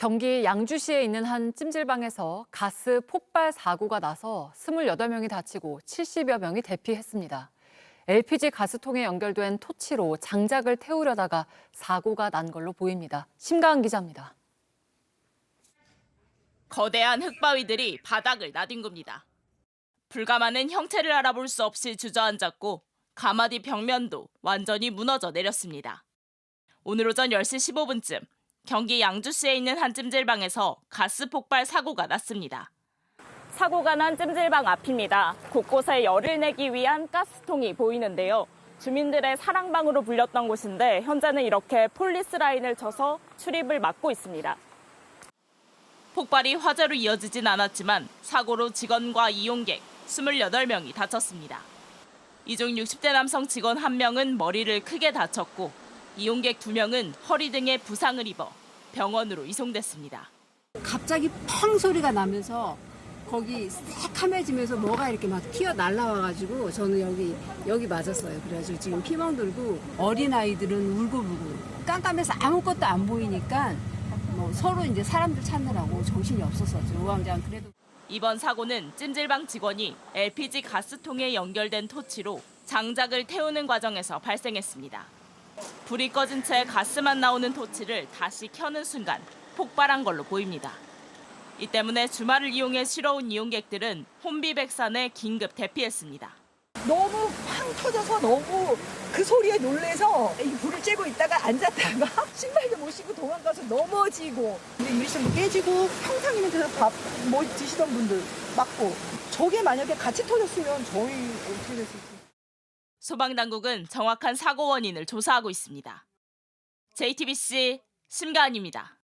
경기 양주시에 있는 한 찜질방에서 가스 폭발 사고가 나서 28명이 다치고 70여 명이 대피했습니다. LPG 가스통에 연결된 토치로 장작을 태우려다가 사고가 난 걸로 보입니다. 심가은 기자입니다. 거대한 흙바위들이 바닥을 나뒹굽니다. 불가마는 형체를 알아볼 수 없이 주저앉았고 가마디 벽면도 완전히 무너져 내렸습니다. 오늘 오전 10시 15분쯤 경기 양주시에 있는 한 찜질방에서 가스 폭발 사고가 났습니다. 사고가 난 찜질방 앞입니다. 곳곳에 열을 내기 위한 가스통이 보이는데요. 주민들의 사랑방으로 불렸던 곳인데 현재는 이렇게 폴리스 라인을 쳐서 출입을 막고 있습니다. 폭발이 화재로 이어지진 않았지만 사고로 직원과 이용객 28명이 다쳤습니다. 이 중 60대 남성 직원 1명은 머리를 크게 다쳤고 이용객 2명은 허리 등에 부상을 입어 병원으로 이송됐습니다. 갑자기 펑 소리가 나면서 거기 새카매지면서 뭐가 이렇게 막 튀어 날라와가지고 저는 여기 맞았어요. 그래가지고 지금 피멍 들고 어린아이들은 울고불고 깜깜해서 아무것도 안 보이니까 뭐 서로 이제 사람들 찾느라고 정신이 없었었죠. 우왕좌왕 그래도. 이번 사고는 찜질방 직원이 LPG 가스통에 연결된 토치로 장작을 태우는 과정에서 발생했습니다. 불이 꺼진 채 가스만 나오는 토치를 다시 켜는 순간 폭발한 걸로 보입니다. 이 때문에 주말을 이용해 쉬러 온 이용객들은 혼비백산에 긴급 대피했습니다. 너무 팡 터져서 너무 그 소리에 놀래서 이 불을 쬐고 있다가 앉았다가 신발도 못 신고 도망가서 넘어지고 유리창도 깨지고 평상 있는 데서 밥 뭐 드시던 분들 맞고 저게 만약에 같이 터졌으면 저희 어떻게 됐을지. 소방당국은 정확한 사고 원인을 조사하고 있습니다. JTBC 심가은입니다.